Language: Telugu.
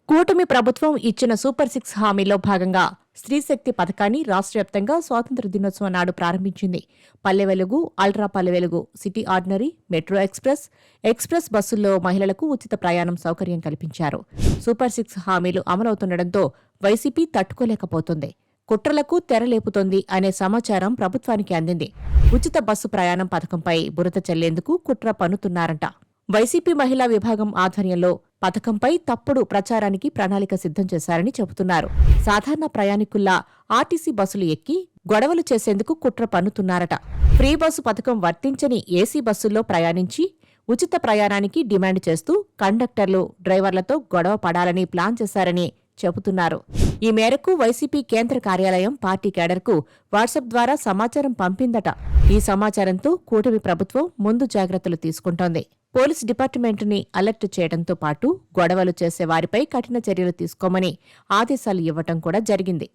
కూటమి ప్రభుత్వం ఇచ్చిన సూపర్ సిక్స్ హామీలో భాగంగా స్త్రీశక్తి పథకాన్ని రాష్ట్ర వ్యాప్తంగా స్వాతంత్ర దినోత్సవం నాడు ప్రారంభించింది. Palle Velugu, ultra Palle Velugu, city ordinary, metro express బస్సుల్లో మహిళలకు ఉచిత ప్రయాణం సౌకర్యం కల్పించారు. సూపర్ సిక్స్ హామీలు అమలవుతుండటంతో వైసీపీ తట్టుకోలేకపోతుంది. కుట్రలకు తెరలేపుతోంది అనే సమాచారం ప్రభుత్వానికి అందింది. ఉచిత బస్సు ప్రయాణం పథకంపై బురద చల్లేందుకు కుట్ర పన్నుతున్నారంట. వైసీపీ మహిళా విభాగం ఆధ్వర్యంలో పథకంపై తప్పుడు ప్రచారానికి ప్రణాళిక సిద్ధం చేశారని చెబుతున్నారు. సాధారణ ప్రయాణికుల్లా ఆర్టీసీ బస్సులు ఎక్కి గొడవలు చేసేందుకు కుట్ర పన్నుతున్నారట. ఫ్రీ బస్సు పథకం వర్తించని ఏసీ బస్సుల్లో ప్రయాణించి ఉచిత ప్రయాణానికి డిమాండ్ చేస్తూ కండక్టర్లు, డ్రైవర్లతో గొడవ పడాలని ప్లాన్ చేశారని చెబుతున్నారు. ఈ మేరకు వైసీపీ కేంద్ర కార్యాలయం పార్టీ కేడర్కు వాట్సాప్ ద్వారా సమాచారం పంపిందట. ఈ సమాచారంతో కూటమి ప్రభుత్వం ముందు జాగ్రత్తలు తీసుకుంటోంది. పోలీస్ డిపార్ట్మెంటుని అలర్ట్ చేయడంతో పాటు గొడవలు చేసే వారిపై కఠిన చర్యలు తీసుకోమని ఆదేశాలు ఇవ్వటం కూడా జరిగింది.